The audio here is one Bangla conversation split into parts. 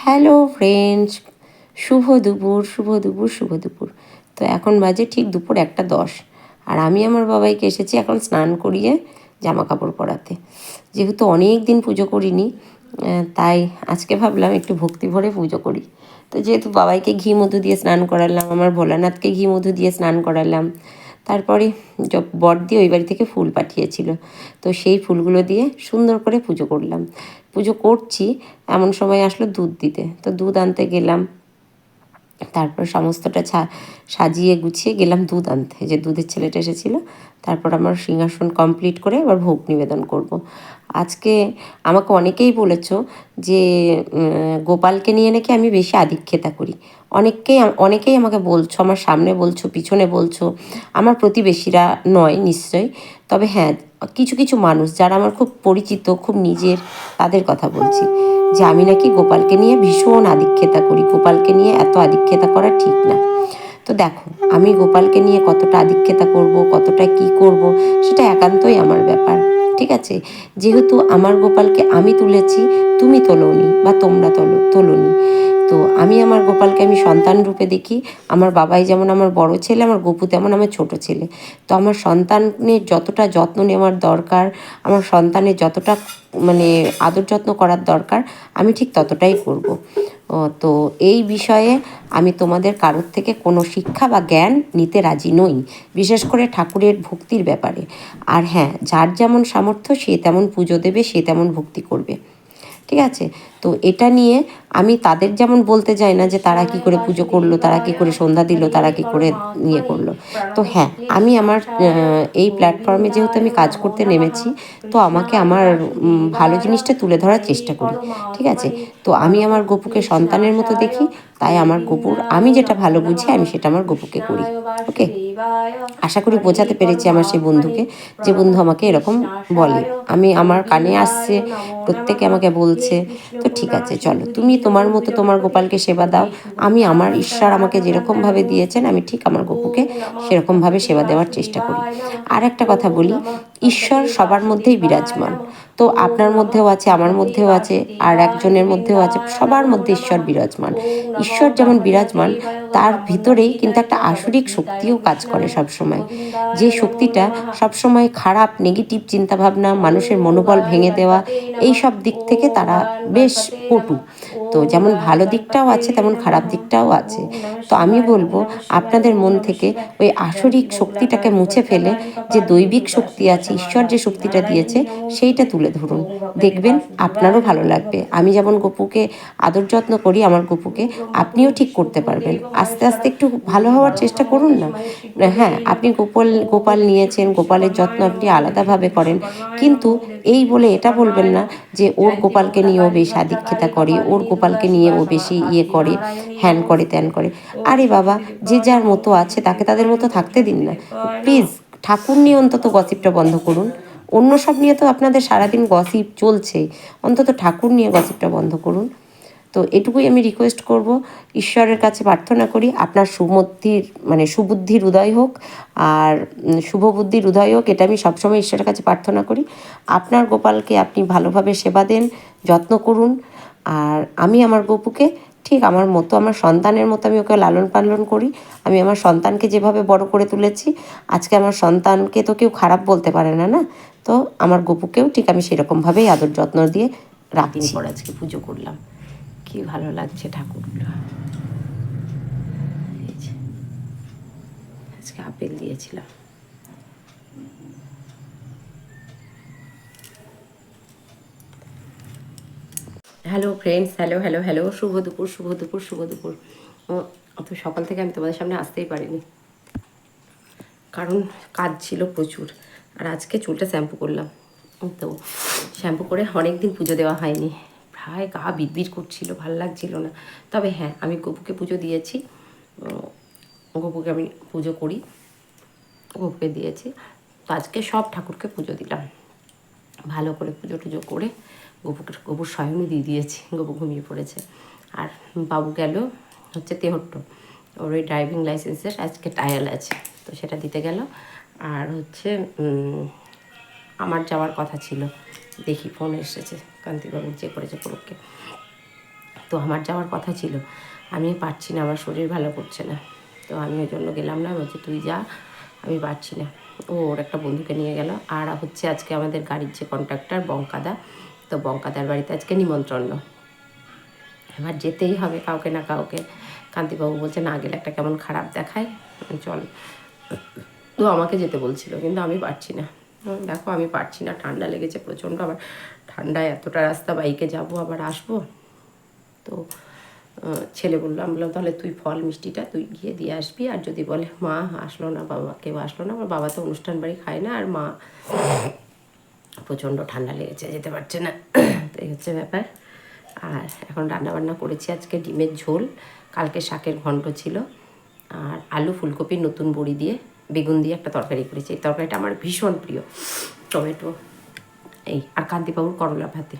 হ্যালো ফ্রেন্ডস, শুভ দুপুর, শুভ দুপুর, শুভ দুপুর। তো এখন বাজে ঠিক দুপুর 1:10, আর আমি আমার বাবাইকে এসেছি এখন স্নান করিয়ে জামা কাপড় পরাতে। যেহেতু অনেক দিন পুজো করিনি, তাই আজকে ভাবলাম একটু ভক্তি ভরে পুজো করি। তো যেহেতু বাবাইকে ঘি মধু দিয়ে স্নান করালাম, আমার ভোলানাথকে ঘি মধু দিয়ে স্নান করালাম, তারপরে বড়দি ওই বাড়ি থেকে ফুল পাঠিয়েছিল, তো সেই ফুলগুলো দিয়ে সুন্দর করে পুজো করলাম। পুজো করছি এমন সময় আসলো দুধ দিতে, তো দুধ আনতে গেলাম। তারপর সমস্তটা সাজিয়ে গুছিয়ে গেলাম দুধ আনতে, যে দুধের ছেলেটা এসেছিলো। তারপর আমার সিংহাসন কমপ্লিট করে এবার ভোগ নিবেদন করব। আজকে আমাকে অনেকেই বলেছো যে গোপালকে নিয়ে নাকি আমি বেশি আধিক্যতা করি। অনেকেই আমাকে বলছো, আমার সামনে বলছো, পিছনে বলছো, আমার প্রতিবেশীরা নয় নিশ্চয়ই, তবে হ্যাঁ কিছু কিছু মানুষ যারা আমার খুব পরিচিত, খুব নিজের, তাদের কথা বলছি যে আমি নাকি গোপালকে নিয়ে ভীষণ আধিক্যতা করি, গোপালকে নিয়ে এত আধিক্যতা করা ঠিক না। তো দেখো, আমি গোপালকে নিয়ে কতটা আধিক্যতা করব, কতটা কি করব, সেটা একান্তই আমার ব্যাপার। ঠিক আছে, যেহেতু আমার গোপালকে আমি তুলেছি, তুমি তোলোনি বা তোমরা তোলোনি, তো আমি আমার গোপালকে আমি সন্তান রূপে দেখি। আমার বাবাই যেমন আমার বড় ছেলে, আমার গপু তেমন আমার ছোট ছেলে। তো আমার সন্তানের যতটা যত্ন নেওয়ার দরকার, আমার সন্তানের যতটা মানে আদর যত্ন করার দরকার, আমি ঠিক ততটাই করব। তো এই বিষয়ে আমি তোমাদের কারোর থেকে কোনো শিক্ষা বা জ্ঞান নিতে রাজি নই, বিশেষ করে ঠাকুরের ভক্তির ব্যাপারে। আর হ্যাঁ, যার যেমন সামর্থ্য সে তেমন পুজো দেবে, সে তেমন ভক্তি করবে। ঠিক আছে, তো এটা নিয়ে আমি তাদের যেমন বলতে যাই না যে তারা কি করে পুজো করলো, তারা কি করে সন্ধ্যা দিল, তারা কি করে ইয়ে করলো। তো হ্যাঁ, আমি আমার এই প্ল্যাটফর্মে যেহেতু আমি কাজ করতে নেমেছি, তো আমাকে আমার ভালো জিনিসটা তুলে ধরার চেষ্টা করি। ঠিক আছে, তো আমি আমার গপুকে সন্তানের মতো দেখি, তাই আমার গপুর আমি যেটা ভালো বুঝি আমি সেটা আমার গপুকে করি। ওকে, আশা করি বোঝাতে পেরেছি আমার সেই বন্ধুকে, যে বন্ধু আমাকে এরকম বলে, আমি আমার কানে আসছে, প্রত্যেকে আমাকে বলছে। তো ঠিক আছে, চলো তুমি তোমার মতো তোমার গোপালকে সেবা দাও, আমি আমার ঈশ্বর আমাকে যেরকমভাবে দিয়েছেন আমি ঠিক আমার গপুকে সেরকমভাবে সেবা দেওয়ার চেষ্টা করি। আর একটা কথা বলি, ঈশ্বর সবার মধ্যেই বিরাজমান। তো আপনার মধ্যেও আছে, আমার মধ্যেও আছে, আর একজনের মধ্যেও আছে, সবার মধ্যে ঈশ্বর বিরাজমান। ঈশ্বর যেমন বিরাজমান, তার ভিতরেই কিন্তু একটা আসরিক শক্তিও কাজ করে সবসময়, যে শক্তিটা সবসময় খারাপ নেগেটিভ চিন্তাভাবনা, মানুষের মনোবল ভেঙে দেওয়া, এই সব দিক থেকে তারা বেশ পটু। তো যেমন ভালো দিকটাও আছে তেমন খারাপ দিকটাও আছে। তো আমি বলবো আপনাদের মন থেকে ওই আসরিক শক্তিটাকে মুছে ফেলে যে দৈবিক শক্তি আছে, ঈশ্বর যে শক্তিটা দিয়েছে সেইটা তুলে ধরুন, দেখবেন আপনারও ভালো লাগবে। আমি যেমন গপুকে আদর যত্ন করি, আমার গপুকে আপনিও ঠিক করতে পারবেন। আস্তে আস্তে একটু ভালো হওয়ার চেষ্টা করুন না। হ্যাঁ, আপনি গোপাল নিয়েছেন, গোপালের যত্ন আপনি আলাদাভাবে করেন, কিন্তু এই বলে এটা বলবেন না যে ওর গোপালকে নিয়ে ও বেশি আধিক্যতা করে, ওর গোপালকে নিয়ে ও বেশি ইয়ে করে, হ্যান করে ত্যান করে। আরে বাবা, যে যার মতো আছে তাকে তাদের মতো থাকতে দিন না প্লিজ। ঠাকুর নিয়ে অন্তত গসিপটা বন্ধ করুন। অন্য সব নিয়ে তো আপনাদের সারাদিন গসিপ চলছে, অন্তত ঠাকুর নিয়ে গসিপটা বন্ধ করুন। তো এটুকুই আমি রিকোয়েস্ট করব, ঈশ্বরের কাছে প্রার্থনা করি আপনার সুবুদ্ধির উদয় হোক, আর শুভবুদ্ধির উদয় হোক, এটা আমি সবসময় ঈশ্বরের কাছে প্রার্থনা করি। আপনার গোপালকে আপনি ভালোভাবে সেবা দেন, যত্ন করুন, আর আমি আমার গপুকে ঠিক আমার মতো, আমার সন্তানের মতো আমি ওকে লালন পালন করি। আমি আমার সন্তানকে যেভাবে বড় করে তুলেছি, আজকে আমার সন্তানকে তো কেউ খারাপ বলতে পারে না, না? তো আমার গপুকেও ঠিক আমি সেরকমভাবেই আদর যত্ন দিয়ে রাখছি। পর আজকে পুজো করলাম, কি ভালো লাগছে ঠাকুরগুলো। আজকে আপেল দিয়েছিলাম। Hello friends, hello hello hello, শুভ দুপুর, শুভ দুপুর, শুভ দুপুর। অত সকাল থেকে আমি তোমাদের সামনে আসতেই পারিনি, কারণ কাজ ছিল প্রচুর। আর আজকে চুলটা শ্যাম্পু করলাম, তো শ্যাম্পু করে অনেক দিন পুজো দেওয়া হয়নি, প্রায় গা বিড়বিড় করছিল, ভাল লাগছিল না। তবে হ্যাঁ, আমি গপুকে পুজো দিয়েছি, গপুকে আমি পুজো করি, গপুকে দিয়েছি। তো আজকে সব ঠাকুরকে পুজো দিলাম, ভালো করে পুজো টুজো করে গপুর শয়নও দিয়ে দিয়েছি, গপু ঘুমিয়ে পড়েছে। আর বাবু গেল হচ্ছে তেহট্ট, ওর ওই ড্রাইভিং লাইসেন্সের আজকে ট্রায়াল আছে, তো সেটা দিতে গেল। আর হচ্ছে আমার যাওয়ার কথা ছিল, দেখি ফোন এসেছে কান্তিবাবুর, যে করেছে পরকে। তো আমার যাওয়ার কথা ছিল, আমি পারছি না, আমার শরীর ভালো করছে না। তো আমি ওই জন্য গেলাম না, বলছি তুই যা, আমি পারছি না। ওর একটা বন্ধুকে নিয়ে গেল। আর হচ্ছে আজকে আমাদের গাড়ির যে কন্ট্রাক্টর বঙ্কাদা, তো বঙ্কাদার বাড়িতে আজকে নিমন্ত্রণ। এবার যেতেই হবে কাউকে না কাউকে। কান্তিবাবু বলছে না গেলে একটা কেমন খারাপ দেখায়, চল। তো আমাকে যেতে বলছিল, কিন্তু আমি পারছি না। দেখো আমি পারছি না, ঠান্ডা লেগেছে প্রচণ্ড। আবার ঠান্ডায় এতটা রাস্তা বাইকে যাব আবার আসবো। তো ছেলে বললাম তাহলে তুই ফল মিষ্টিটা তুই গিয়ে দিয়ে আসবি। আর যদি বলে মা আসলো না, বাবা কেউ আসলো না, আমার বাবা তো অনুষ্ঠান বাড়ি খায় না, আর মা প্রচণ্ড ঠান্ডা লেগেছে যেতে পারছে না। তো এই হচ্ছে ব্যাপার। আর এখন রান্নাবান্না করেছি আজকে ডিমের ঝোল, কালকে শাকের ঘন্ট ছিল, আর আলু ফুলকপির নতুন বড়ি দিয়ে বেগুন দিয়ে একটা তরকারি করেছি। এই তরকারিটা আমার ভীষণ প্রিয়, টমেটো এই। আর কান্তিবাবুর করলা ভাতে।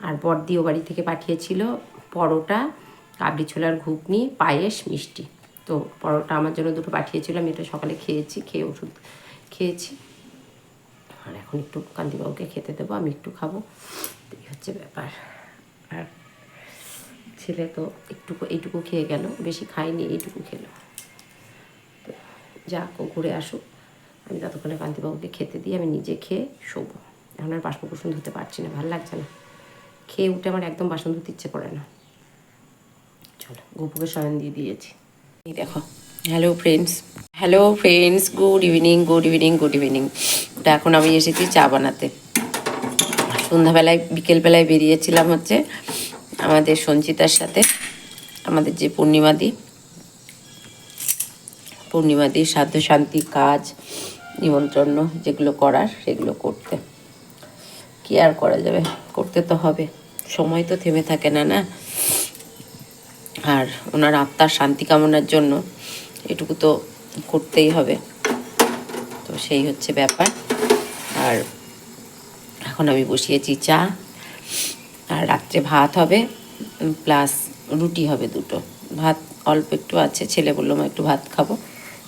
আর বড়দিও বাড়ি থেকে পাঠিয়েছিল পরোটা, কাবলি ছোলার ঘুগনি, পায়েস, মিষ্টি। তো পরোটা আমার জন্য দুটো পাঠিয়েছিল, আমি এটা সকালে খেয়েছি, খেয়ে ওষুধ খেয়েছি। আর এখন একটু কান্তিবাবুকে খেতে দেবো, আমি একটু খাবো। এই হচ্ছে ব্যাপার। আর ছেলে তো এইটুকু খেয়ে গেল, বেশি খায়নি, এইটুকু খেলো। তো যাক, ও ঘুরে আসুক, আমি ততক্ষণে কান্তিবাবুকে খেতে দিই, আমি নিজে খেয়ে শোবো। এখন আর বাসন কুসন ধুতে পারছি না, ভালো লাগছে না। খেয়ে উঠে আমার একদম বাসন ধুতে ইচ্ছে করে না। চলো, গপুকে শয়ন দিয়ে দিয়েছি। এই দেখো, hello friends, good evening, good evening, good evening. তো এখন আমি এসেছি চা বানাতে। সন্ধ্যাবেলায় বিকেলবেলায় বেরিয়েছিলাম হচ্ছে আমাদের সঞ্চিতার সাথে, আমাদের যে পূর্ণিমাদি সাধ্য শান্তি কাজ নিমন্ত্রণ যেগুলো করার সেগুলো করতে। কি আর করা যাবে, করতে তো হবে, সময় তো থেমে থাকে না না। আর ওনার আত্মার শান্তি কামনার জন্য এটুকু তো করতেই হবে। তো সেই হচ্ছে ব্যাপার। আর এখন আমি বসিয়েছি চা, আর রাত্রে ভাত হবে, প্লাস রুটি হবে দুটো। ভাত অল্প একটু আছে, ছেলে বললো মা একটু ভাত খাবো,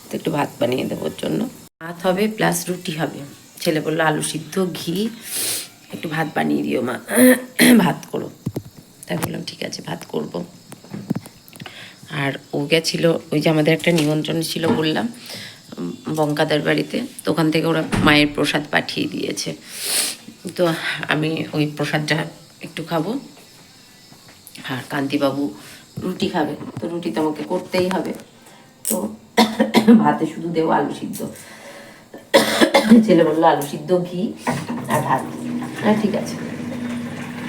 তো একটু ভাত বানিয়ে দেবো ওর জন্য। ভাত হবে প্লাস রুটি হবে। ছেলে বললো আলু সিদ্ধ, ঘি, একটু ভাত বানিয়ে দিও মা, ভাত করো। তাই বললাম ঠিক আছে, ভাত করব। আর ও গেছিল, ওই যে আমাদের একটা নিমন্ত্রণ ছিল বললাম বঙ্কাদার বাড়িতে, তো ওখান থেকে ওরা মায়ের প্রসাদ পাঠিয়ে দিয়েছে। তো আমি ওই প্রসাদটা একটু খাবো। আর কান্তিবাবু রুটি খাবে, তো রুটি তো আমাকে করতেই হবে। তো ভাতে শুধু দেবো আলু সিদ্ধ। ছেলে বললো আলু সিদ্ধ, ঘি আর ভাত। হ্যাঁ ঠিক আছে।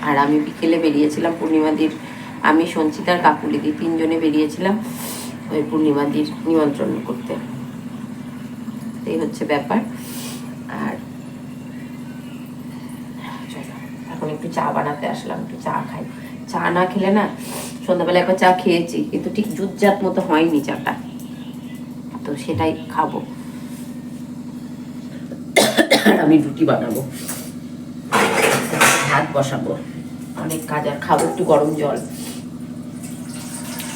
আর আমি বিকেলে বেরিয়েছিলাম পূর্ণিমাদির, আমি সঞ্চিতার কাকুলিদি তিনজনে বেরিয়েছিলাম ওই পূর্ণিমাদির নিমন্ত্রণ করতে। এই হচ্ছে ব্যাপার। আর চলো, এখন একটু চা বানাতে আসলাম, একটু চা খাই। চা না খেলে না, সন্ধ্যাবেলা একবার চা খেয়েছি কিন্তু ঠিক জুতজাত মতো হয়নি চাটা, তো সেটাই খাবো। আর আমি রুটি বানাবো, ভাত বসাবো, অনেক কাজ। আর খাবো একটু গরম জল,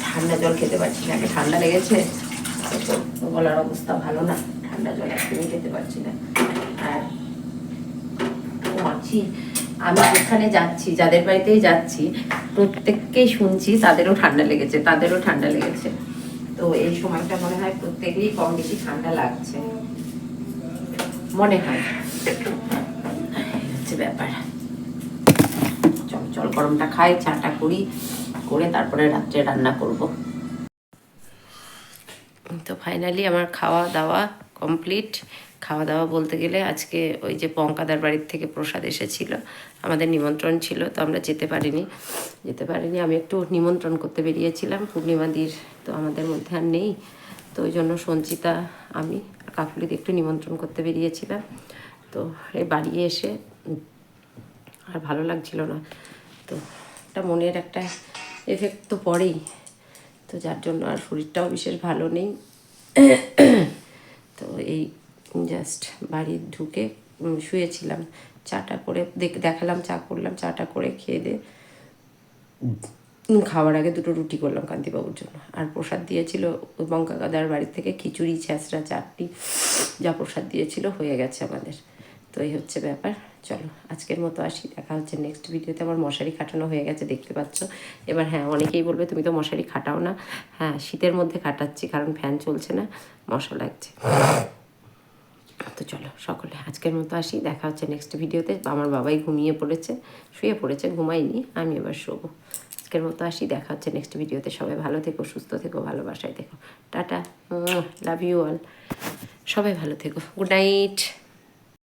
ঠান্ডা জল খেতে পারছি না, আগে ঠান্ডা লেগেছে তো গলার অবস্থা ভালো না, ঠান্ডা জল একদমই খেতে পারছি না। আর মাছি, আমি যেখানে যাচ্ছি, যাদের বাড়িতেই যাচ্ছি, প্রত্যেককেই শুনছি তাদেরও ঠান্ডা লেগেছে। তো এই সময়টা মনে হয় প্রত্যেকেরই কম বেশি ঠান্ডা লাগছে মনে হয়, হচ্ছে ব্যাপার। চল গরমটা খাই, চাটা করি, করে তারপরে রাত্রে রান্না করব। তো ফাইনালি আমার খাওয়া দাওয়া কমপ্লিট। খাওয়া দাওয়া বলতে গেলে আজকে ওই যে পঙ্কাদার বাড়ির থেকে প্রসাদ এসেছিল, আমাদের নিমন্ত্রণ ছিল, তো আমরা যেতে পারিনি। আমি একটু নিমন্ত্রণ করতে বেরিয়েছিলাম পূর্ণিমাদির, তো আমাদের মধ্যে আর নেই, তো ওই জন্য সঞ্চিতা, আমি কাকুলিদি একটু নিমন্ত্রণ করতে বেরিয়েছিলাম। তো এই বাড়ি এসে আর ভালো লাগছিল না, তো একটা মনের একটা এফেক্ট তো পড়েই, তো যার জন্য আর শরীরটাও বিশেষ ভালো নেই। তো এই জাস্ট বাড়ি ঢুকে শুয়েছিলাম, চাটা করে দেখালাম, চা করলাম, চাটা করে খেয়ে দিয়ে খাওয়ার আগে দুটো রুটি করলাম কান্তিবাবুর জন্য। আর প্রসাদ দিয়েছিল ওই বঙ্কাদার বাড়ি থেকে খিচুড়ি, ছ্যাঁচড়া, চাটনি, যা প্রসাদ দিয়েছিল হয়ে গেছে আমাদের। তো এই হচ্ছে ব্যাপার। চলো আজকের মতো আসি, দেখা হচ্ছে নেক্সট ভিডিওতে। আমার মশারি খাটানো হয়ে গেছে দেখতে পাচ্ছ। এবার হ্যাঁ, অনেকেই বলবে তুমি তো মশারি খাটাও না। হ্যাঁ, শীতের মধ্যে খাটাচ্ছি, কারণ ফ্যান চলছে না, মশা লাগছে। তো চলো সকলে আজকের মতো আসি, দেখা হচ্ছে নেক্সট ভিডিওতে। আমার বাবাই ঘুমিয়ে পড়েছে, শুয়ে পড়েছে, ঘুমাইনি, আমি এবার শোবো। আজকের মতো আসি, দেখা হচ্ছে নেক্সট ভিডিওতে। সবাই ভালো থেকো, সুস্থ থেকো, ভালোবাসায় থেকো। Tata, love you all. সবাই ভালো থেকো, গুড নাইট।